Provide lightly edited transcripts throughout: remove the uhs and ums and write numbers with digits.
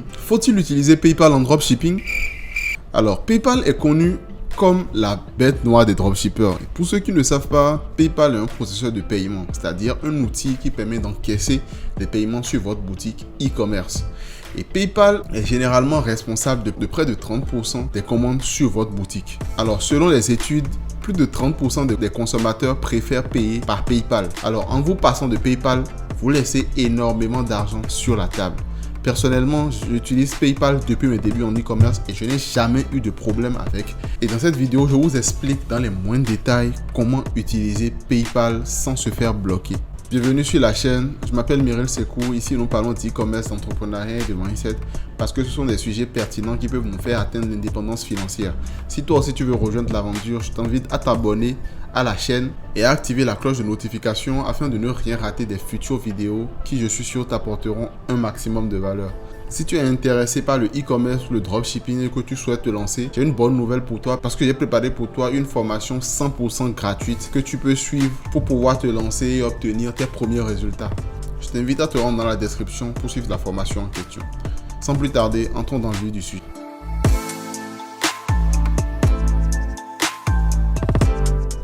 Faut-il utiliser PayPal en dropshipping? Alors, PayPal est connu comme la bête noire des dropshippers. Pour ceux qui ne savent pas, PayPal est un processeur de paiement, c'est-à-dire un outil qui permet d'encaisser des paiements sur votre boutique e-commerce. Et PayPal est généralement responsable de près de 30% des commandes sur votre boutique. Alors, selon les études, plus de 30% des consommateurs préfèrent payer par PayPal. Alors, en vous passant de PayPal, vous laissez énormément d'argent sur la table. Personnellement, j'utilise PayPal depuis mes débuts en e-commerce et je n'ai jamais eu de problème avec. Et dans cette vidéo, je vous explique dans les moindres détails comment utiliser PayPal sans se faire bloquer. Bienvenue sur la chaîne, je m'appelle Myril Sekou. Ici, nous parlons d'e-commerce, d'entrepreneuriat et de mindset parce que ce sont des sujets pertinents qui peuvent nous faire atteindre l'indépendance financière. Si toi aussi tu veux rejoindre l'aventure, je t'invite à t'abonner à la chaîne et à activer la cloche de notification afin de ne rien rater des futures vidéos qui, je suis sûr, t'apporteront un maximum de valeur. Si tu es intéressé par le e-commerce ou le dropshipping et que tu souhaites te lancer, j'ai une bonne nouvelle pour toi parce que j'ai préparé pour toi une formation 100% gratuite que tu peux suivre pour pouvoir te lancer et obtenir tes premiers résultats. Je t'invite à te rendre dans la description pour suivre la formation en question. Sans plus tarder, entrons dans le vif du sujet.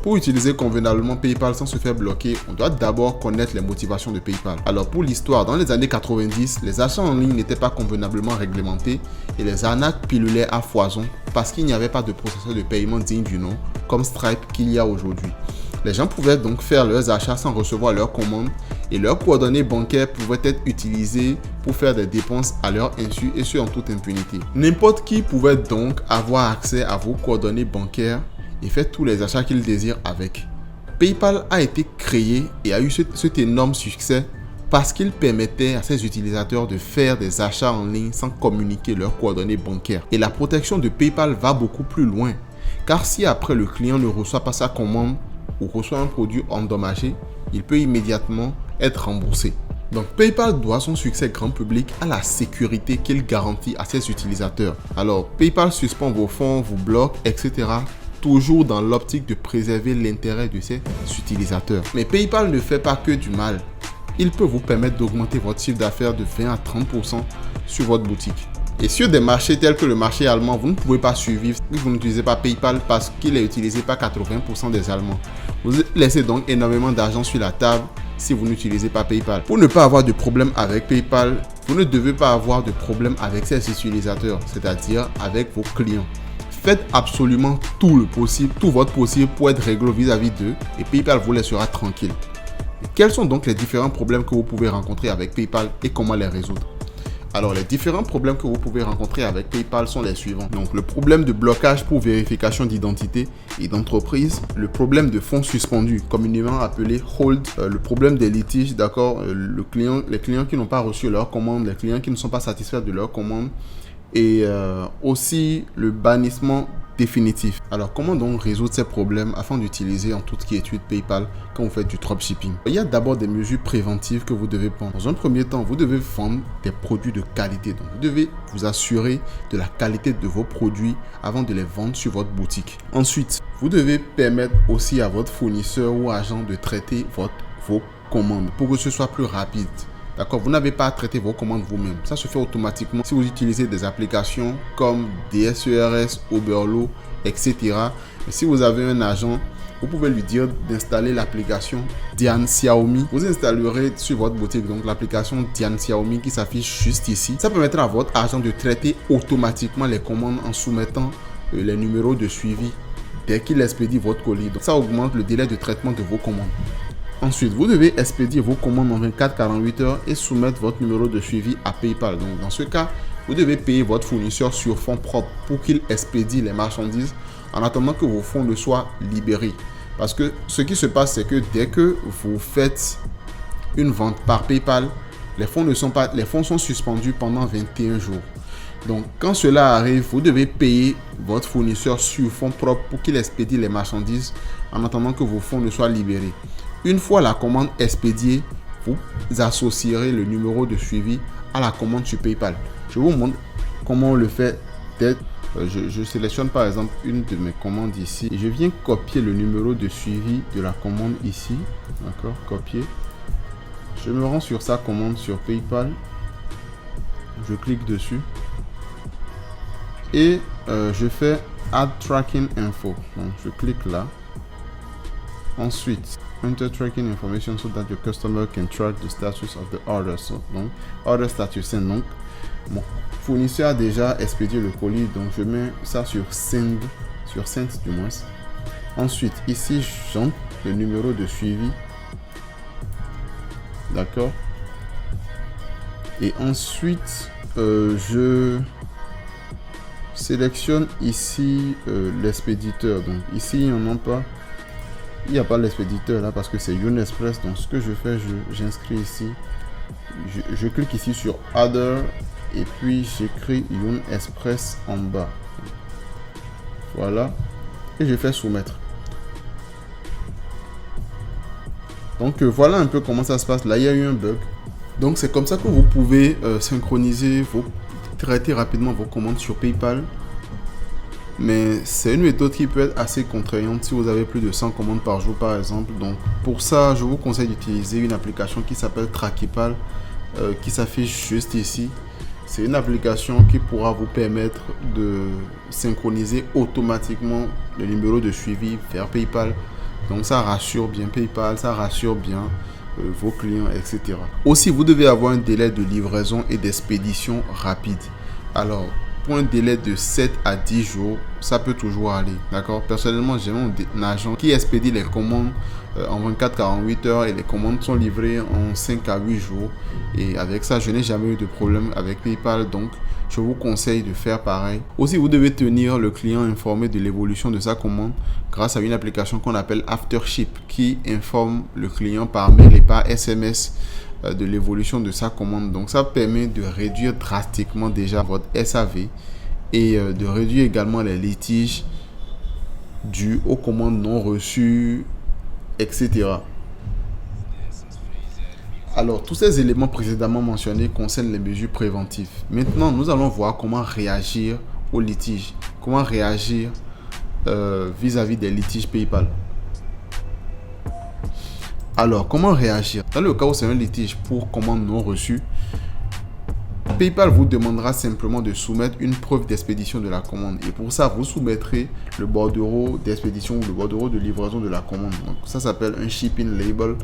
Pour utiliser convenablement PayPal sans se faire bloquer, on doit d'abord connaître les motivations de PayPal. Alors pour l'histoire, dans les années 90, les achats en ligne n'étaient pas convenablement réglementés et les arnaques pilulaient à foison parce qu'il n'y avait pas de processeur de paiement digne du nom comme Stripe qu'il y a aujourd'hui. Les gens pouvaient donc faire leurs achats sans recevoir leurs commandes et leurs coordonnées bancaires pouvaient être utilisées pour faire des dépenses à leur insu et ce en toute impunité. N'importe qui pouvait donc avoir accès à vos coordonnées bancaires et fait tous les achats qu'il désire avec. PayPal a été créé et a eu cet énorme succès parce qu'il permettait à ses utilisateurs de faire des achats en ligne sans communiquer leurs coordonnées bancaires. Et la protection de PayPal va beaucoup plus loin, car si après le client ne reçoit pas sa commande ou reçoit un produit endommagé, il peut immédiatement être remboursé. Donc PayPal doit son succès grand public à la sécurité qu'il garantit à ses utilisateurs. Alors PayPal suspend vos fonds, vous bloque, etc. toujours dans l'optique de préserver l'intérêt de ses utilisateurs. Mais PayPal ne fait pas que du mal. Il peut vous permettre d'augmenter votre chiffre d'affaires de 20 à 30% sur votre boutique. Et sur des marchés tels que le marché allemand, vous ne pouvez pas survivre si vous n'utilisez pas PayPal parce qu'il est utilisé par 80% des Allemands. Vous laissez donc énormément d'argent sur la table si vous n'utilisez pas PayPal. Pour ne pas avoir de problème avec PayPal, vous ne devez pas avoir de problème avec ses utilisateurs, c'est-à-dire avec vos clients. Faites absolument tout le possible, tout votre possible pour être réglo vis-à-vis d'eux et PayPal vous laissera tranquille. Quels sont donc les différents problèmes que vous pouvez rencontrer avec PayPal et comment les résoudre? Alors, les différents problèmes que vous pouvez rencontrer avec PayPal sont les suivants. Donc, le problème de blocage pour vérification d'identité et d'entreprise, le problème de fonds suspendus, communément appelé hold, le problème des litiges, d'accord, les clients qui n'ont pas reçu leur commande, les clients qui ne sont pas satisfaits de leur commande, et aussi le bannissement définitif. Alors comment donc résoudre ces problèmes afin d'utiliser en toute quiétude PayPal quand vous faites du dropshipping? Il y a d'abord des mesures préventives que vous devez prendre. Dans un premier temps, vous devez vendre des produits de qualité. Donc vous devez vous assurer de la qualité de vos produits avant de les vendre sur votre boutique. Ensuite, vous devez permettre aussi à votre fournisseur ou agent de traiter vos commandes pour que ce soit plus rapide. D'accord, vous n'avez pas à traiter vos commandes vous-même. Ça se fait automatiquement si vous utilisez des applications comme DSERS, Oberlo, etc. Mais si vous avez un agent, vous pouvez lui dire d'installer l'application Dian Xiaomi. Vous installerez sur votre boutique donc l'application Dian Xiaomi qui s'affiche juste ici. Ça permettra à votre agent de traiter automatiquement les commandes en soumettant les numéros de suivi dès qu'il expédie votre colis. Donc ça augmente le délai de traitement de vos commandes. Ensuite, vous devez expédier vos commandes en 24-48 heures et soumettre votre numéro de suivi à PayPal. Donc, dans ce cas, vous devez payer votre fournisseur sur fonds propres pour qu'il expédie les marchandises en attendant que vos fonds ne soient libérés. Parce que ce qui se passe, c'est que dès que vous faites une vente par PayPal, les fonds sont suspendus pendant 21 jours. Donc, quand cela arrive, vous devez payer votre fournisseur sur fonds propres pour qu'il expédie les marchandises en attendant que vos fonds ne soient libérés. Une fois la commande expédiée, vous associerez le numéro de suivi à la commande sur PayPal. Je vous montre comment on le fait. Je sélectionne par exemple une de mes commandes ici et je viens copier le numéro de suivi de la commande ici. D'accord, copier. Je me rends sur sa commande sur PayPal. Je clique dessus. Et je fais Add Tracking Info. Donc, je clique là. Ensuite, Enter Tracking Information so that your customer can track the status of the order. So, donc, Order Status. Donc, mon fournisseur a déjà expédié le colis. Donc, je mets ça sur Send du moins. Ensuite, ici, j'entre le numéro de suivi. D'accord. Et ensuite, je sélectionne ici l'expéditeur. Donc ici, il n'y a pas l'expéditeur là parce que c'est Yun Express. Donc ce que je fais, j'inscris ici. Je clique ici sur Other et puis j'écris Yun Express en bas. Voilà. Et je fais soumettre. Donc voilà un peu comment ça se passe. Là, il y a eu un bug. Donc c'est comme ça que vous pouvez synchroniser, traiter rapidement vos commandes sur PayPal. Mais c'est une méthode qui peut être assez contraignante si vous avez plus de 100 commandes par jour par exemple. Donc pour ça, je vous conseille d'utiliser une application qui s'appelle Trackipal, qui s'affiche juste ici. C'est une application qui pourra vous permettre de synchroniser automatiquement le numéro de suivi vers PayPal. Donc ça rassure bien PayPal, ça rassure bien vos clients, etc. Aussi, vous devez avoir un délai de livraison et d'expédition rapide. Alors, pour un délai de 7 à 10 jours, ça peut toujours aller. D'accord. Personnellement, j'ai un agent qui expédie les commandes en 24-48 heures et les commandes sont livrées en 5 à 8 jours. Et avec ça, je n'ai jamais eu de problème avec PayPal. Donc, je vous conseille de faire pareil. Aussi, vous devez tenir le client informé de l'évolution de sa commande grâce à une application qu'on appelle Aftership qui informe le client par mail et par SMS de l'évolution de sa commande. Donc, ça permet de réduire drastiquement déjà votre SAV et de réduire également les litiges dus aux commandes non reçues, etc. Alors, tous ces éléments précédemment mentionnés concernent les mesures préventives. Maintenant, nous allons voir comment réagir aux litiges. Comment réagir vis-à-vis des litiges PayPal. Alors, comment réagir? Dans le cas où c'est un litige pour commande non reçue, PayPal vous demandera simplement de soumettre une preuve d'expédition de la commande. Et pour ça, vous soumettrez le bordereau d'expédition ou le bordereau de livraison de la commande. Donc, ça s'appelle un shipping label.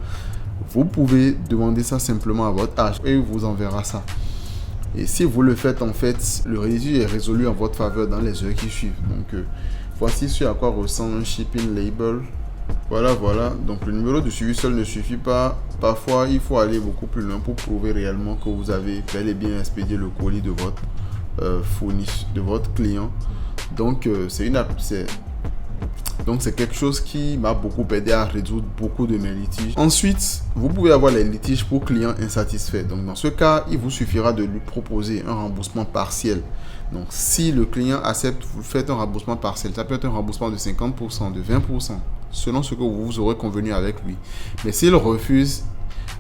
Vous pouvez demander ça simplement à votre agent et il vous enverra ça. Et si vous le faites, en fait, le litige est résolu en votre faveur dans les heures qui suivent. Donc, voici ce à quoi ressemble un shipping label. Voilà. Donc, le numéro de suivi seul ne suffit pas. Parfois, il faut aller beaucoup plus loin pour prouver réellement que vous avez bel et bien expédié le colis de votre fournisseur, de votre client. Donc, c'est quelque chose qui m'a beaucoup aidé à résoudre beaucoup de mes litiges. Ensuite, vous pouvez avoir les litiges pour clients insatisfaits. Donc, dans ce cas, il vous suffira de lui proposer un remboursement partiel. Donc, si le client accepte, vous faites un remboursement partiel. Ça peut être un remboursement de 50%, de 20%, selon ce que vous aurez convenu avec lui. Mais s'il refuse,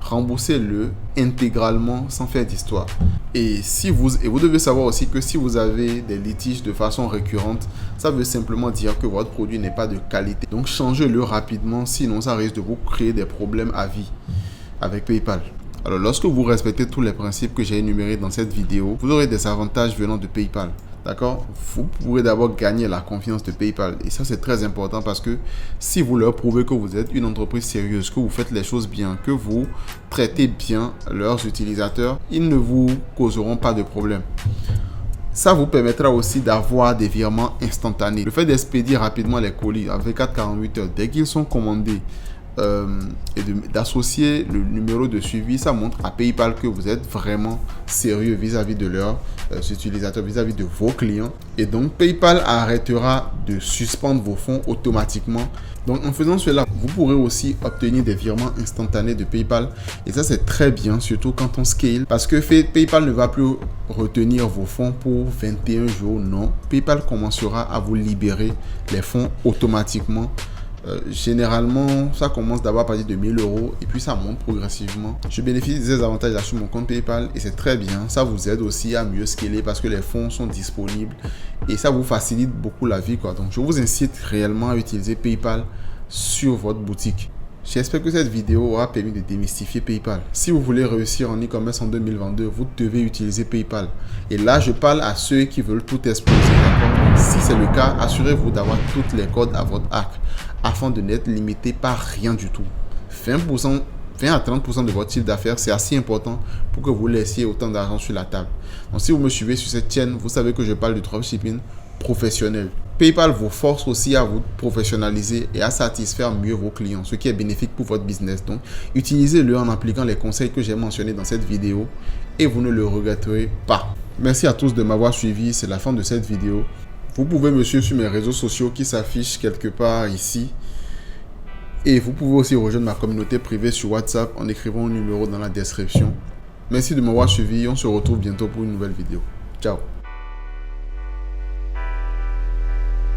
remboursez-le intégralement sans faire d'histoire. Et vous devez savoir aussi que si vous avez des litiges de façon récurrente, ça veut simplement dire que votre produit n'est pas de qualité. Donc changez-le rapidement, sinon ça risque de vous créer des problèmes à vie avec PayPal. Alors lorsque vous respectez tous les principes que j'ai énumérés dans cette vidéo, vous aurez des avantages venant de PayPal. D'accord? Vous pourrez d'abord gagner la confiance de PayPal. Et ça, c'est très important parce que si vous leur prouvez que vous êtes une entreprise sérieuse, que vous faites les choses bien, que vous traitez bien leurs utilisateurs, ils ne vous causeront pas de problème. Ça vous permettra aussi d'avoir des virements instantanés. Le fait d'expédier rapidement les colis avec 24-48 heures, dès qu'ils sont commandés, et d'associer le numéro de suivi, ça montre à PayPal que vous êtes vraiment sérieux vis-à-vis de leurs utilisateurs, vis-à-vis de vos clients. Et donc, PayPal arrêtera de suspendre vos fonds automatiquement. Donc, en faisant cela, vous pourrez aussi obtenir des virements instantanés de PayPal. Et ça, c'est très bien, surtout quand on scale. Parce que PayPal ne va plus retenir vos fonds pour 21 jours. Non, PayPal commencera à vous libérer les fonds automatiquement. Généralement, ça commence d'abord à partir de 1000 € et puis ça monte progressivement. Je bénéficie des avantages sur mon compte PayPal et c'est très bien. Ça vous aide aussi à mieux scaler parce que les fonds sont disponibles et ça vous facilite beaucoup la vie, quoi. Donc, je vous incite réellement à utiliser PayPal sur votre boutique. J'espère que cette vidéo aura permis de démystifier PayPal. Si vous voulez réussir en e-commerce en 2022, vous devez utiliser PayPal. Et là, je parle à ceux qui veulent tout exploser. Si c'est le cas, assurez-vous d'avoir toutes les codes à votre arc afin de n'être limité par rien du tout. 20 à 30% de votre chiffre d'affaires, c'est assez important pour que vous laissiez autant d'argent sur la table. Donc, si vous me suivez sur cette chaîne, vous savez que je parle du dropshipping professionnel. PayPal vous force aussi à vous professionnaliser et à satisfaire mieux vos clients, ce qui est bénéfique pour votre business. Donc, utilisez-le en appliquant les conseils que j'ai mentionnés dans cette vidéo et vous ne le regretterez pas. Merci à tous de m'avoir suivi, c'est la fin de cette vidéo. Vous pouvez me suivre sur mes réseaux sociaux qui s'affichent quelque part ici. Et vous pouvez aussi rejoindre ma communauté privée sur WhatsApp en écrivant un numéro dans la description. Merci de m'avoir suivi, on se retrouve bientôt pour une nouvelle vidéo. Ciao.